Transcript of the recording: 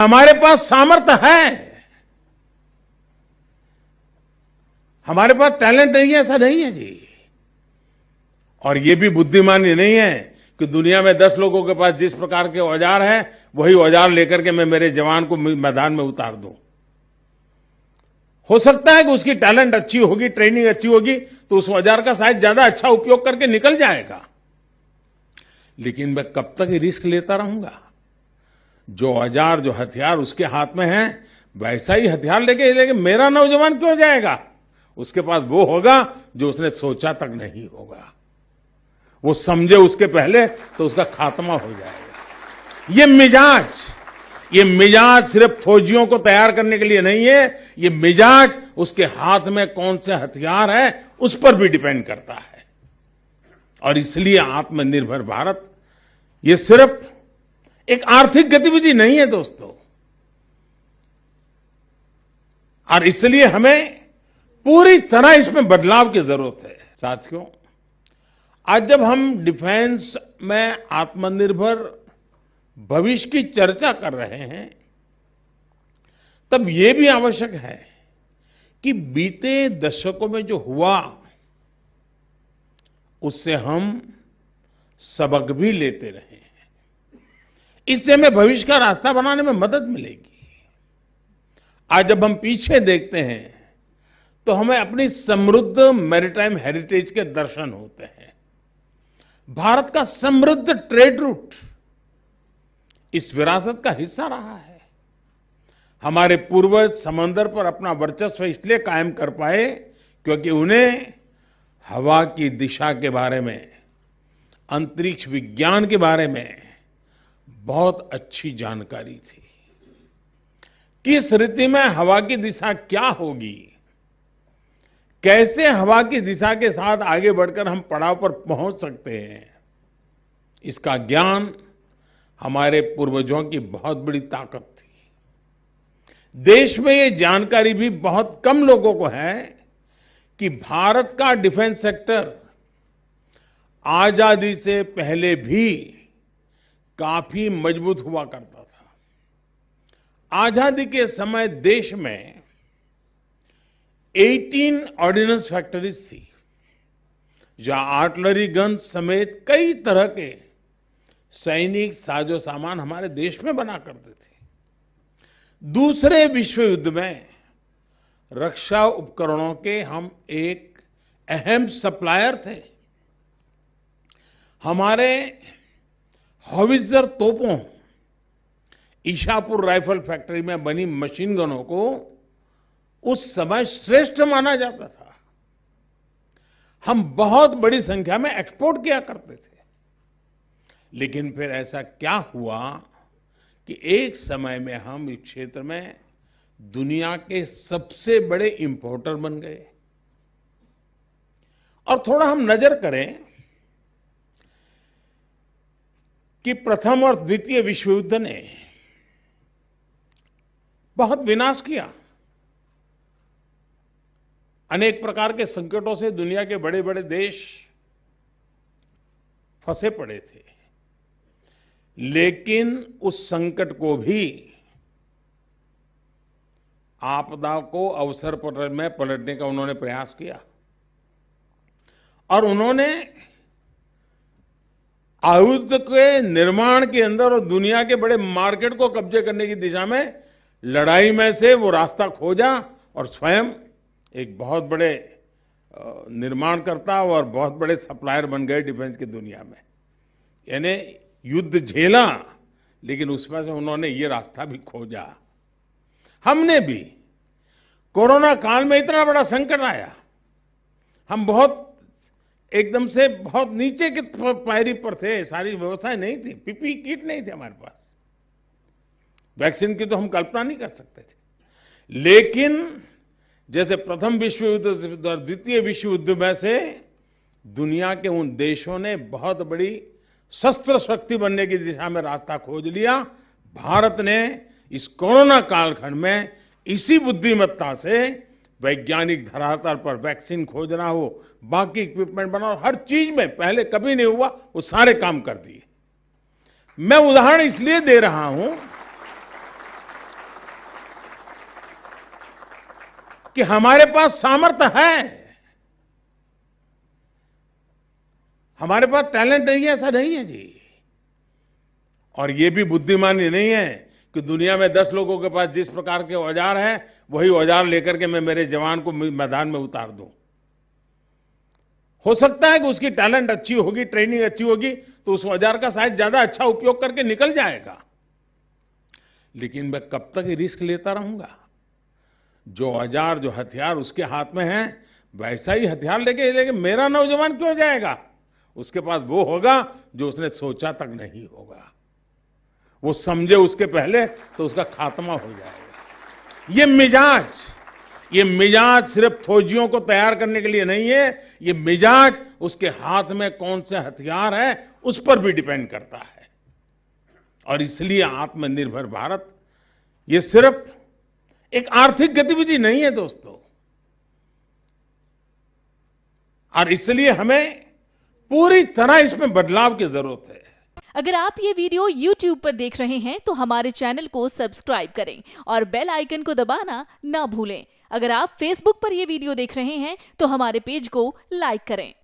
हमारे पास सामर्थ्य है, हमारे पास टैलेंट नहीं है, ऐसा नहीं है जी। और ये भी बुद्धिमानी नहीं है कि दुनिया में 10 लोगों के पास जिस प्रकार के औजार हैं, वही औजार लेकर के मैं मेरे जवान को मैदान में उतार दूं। हो सकता है कि उसकी टैलेंट अच्छी होगी, ट्रेनिंग अच्छी होगी, तो उस औजार का शायद ज्यादा अच्छा उपयोग करके निकल जाएगा। लेकिन मैं कब तक रिस्क लेता रहूंगा? जो औजार, जो हथियार उसके हाथ में है, वैसा ही हथियार लेके मेरा नौजवान क्यों जाएगा? उसके पास वो होगा जो उसने सोचा तक नहीं होगा। वो समझे उसके पहले तो उसका खात्मा हो जाएगा। ये मिजाज सिर्फ फौजियों को तैयार करने के लिए नहीं है, ये मिजाज उसके हाथ में कौन से हथियार है उस पर भी डिपेंड करता है। और इसलिए आत्मनिर्भर भारत ये सिर्फ एक आर्थिक गतिविधि नहीं है दोस्तों, और इसलिए हमें पूरी तरह इसमें बदलाव की जरूरत है। साथियों, आज जब हम डिफेंस में आत्मनिर्भर भविष्य की चर्चा कर रहे हैं, तब यह भी आवश्यक है कि बीते दशकों में जो हुआ उससे हम सबक भी लेते रहे। इससे हमें भविष्य का रास्ता बनाने में मदद मिलेगी। आज जब हम पीछे देखते हैं तो हमें अपनी समृद्ध मैरीटाइम हेरिटेज के दर्शन होते हैं। भारत का समृद्ध ट्रेड रूट इस विरासत का हिस्सा रहा है। हमारे पूर्वज समंदर पर अपना वर्चस्व इसलिए कायम कर पाए क्योंकि उन्हें हवा की दिशा के बारे में, अंतरिक्ष विज्ञान के बारे में बहुत अच्छी जानकारी थी। किस ऋतु में हवा की दिशा क्या होगी, कैसे हवा की दिशा के साथ आगे बढ़कर हम पड़ाव पर पहुंच सकते हैं, इसका ज्ञान हमारे पूर्वजों की बहुत बड़ी ताकत थी। देश में ये जानकारी भी बहुत कम लोगों को है कि भारत का डिफेंस सेक्टर आजादी से पहले भी काफी मजबूत हुआ करता था। आजादी के समय देश में 18 ऑर्डिनेंस फैक्ट्रीज थी, जहां आर्टिलरी गन समेत कई तरह के सैनिक साजो सामान हमारे देश में बना करते थे। दूसरे विश्व युद्ध में रक्षा उपकरणों के हम एक अहम सप्लायर थे। हमारे हॉवित्जर तोपों, ईशापुर राइफल फैक्ट्री में बनी मशीन गनों को उस समय श्रेष्ठ माना जाता था। हम बहुत बड़ी संख्या में एक्सपोर्ट किया करते थे। लेकिन फिर ऐसा क्या हुआ कि एक समय में हम इस क्षेत्र में दुनिया के सबसे बड़े इंपोर्टर बन गए। और थोड़ा हम नजर करें कि प्रथम और द्वितीय विश्व युद्ध ने बहुत विनाश किया। अनेक प्रकार के संकटों से दुनिया के बड़े बड़े देश फंसे पड़े थे, लेकिन उस संकट को भी, आपदा को अवसर पर में पलटने का उन्होंने प्रयास किया। और उन्होंने आयुध के निर्माण के अंदर और दुनिया के बड़े मार्केट को कब्जे करने की दिशा में लड़ाई में से वो रास्ता खोजा और स्वयं एक बहुत बड़े निर्माणकर्ता और बहुत बड़े सप्लायर बन गए डिफेंस की दुनिया में। यानी युद्ध झेला, लेकिन उसमें से उन्होंने ये रास्ता भी खोजा। हमने भी कोरोना काल में इतना बड़ा संकट आया, हम बहुत एकदम से बहुत नीचे की पायरी पर थे, सारी व्यवस्थाएं नहीं थी, पीपीई किट नहीं थी हमारे पास, वैक्सीन की तो हम कल्पना नहीं कर सकते थे। लेकिन जैसे प्रथम विश्व युद्ध और द्वितीय विश्व युद्ध में से दुनिया के उन देशों ने बहुत बड़ी शस्त्र शक्ति बनने की दिशा में रास्ता खोज लिया, भारत ने इस कोरोना कालखंड में इसी बुद्धिमत्ता से वैज्ञानिक धरातल पर वैक्सीन खोजना हो, बाकी इक्विपमेंट बनाओ, हर चीज में पहले कभी नहीं हुआ वो सारे काम कर दिए। मैं उदाहरण इसलिए दे रहा हूं कि हमारे पास सामर्थ्य है, हमारे पास टैलेंट नहीं है, ऐसा नहीं है जी। और ये भी बुद्धिमानी नहीं है कि दुनिया में 10 लोगों के पास जिस प्रकार के औजार हैं, वही औजार लेकर के मैं मेरे जवान को मैदान में उतार दूं। हो सकता है कि उसकी टैलेंट अच्छी होगी, ट्रेनिंग अच्छी होगी, तो उस औजार का शायद ज्यादा अच्छा उपयोग करके निकल जाएगा। लेकिन मैं कब तक ये रिस्क लेता रहूंगा? जो औजार, जो हथियार उसके हाथ में है, वैसा ही हथियार लेके मेरा नौजवान क्यों जाएगा? उसके पास वो होगा जो उसने सोचा तक नहीं होगा। वो समझे उसके पहले तो उसका खात्मा हो जाएगा। ये मिजाज सिर्फ फौजियों को तैयार करने के लिए नहीं है, ये मिजाज उसके हाथ में कौन से हथियार है उस पर भी डिपेंड करता है। और इसलिए आत्मनिर्भर भारत ये सिर्फ एक आर्थिक गतिविधि नहीं है दोस्तों, और इसलिए हमें पूरी तरह इसमें बदलाव की जरूरत है। अगर आप ये वीडियो YouTube पर देख रहे हैं तो हमारे चैनल को सब्सक्राइब करें और बेल आइकन को दबाना ना भूलें। अगर आप Facebook पर ये वीडियो देख रहे हैं तो हमारे पेज को लाइक करें।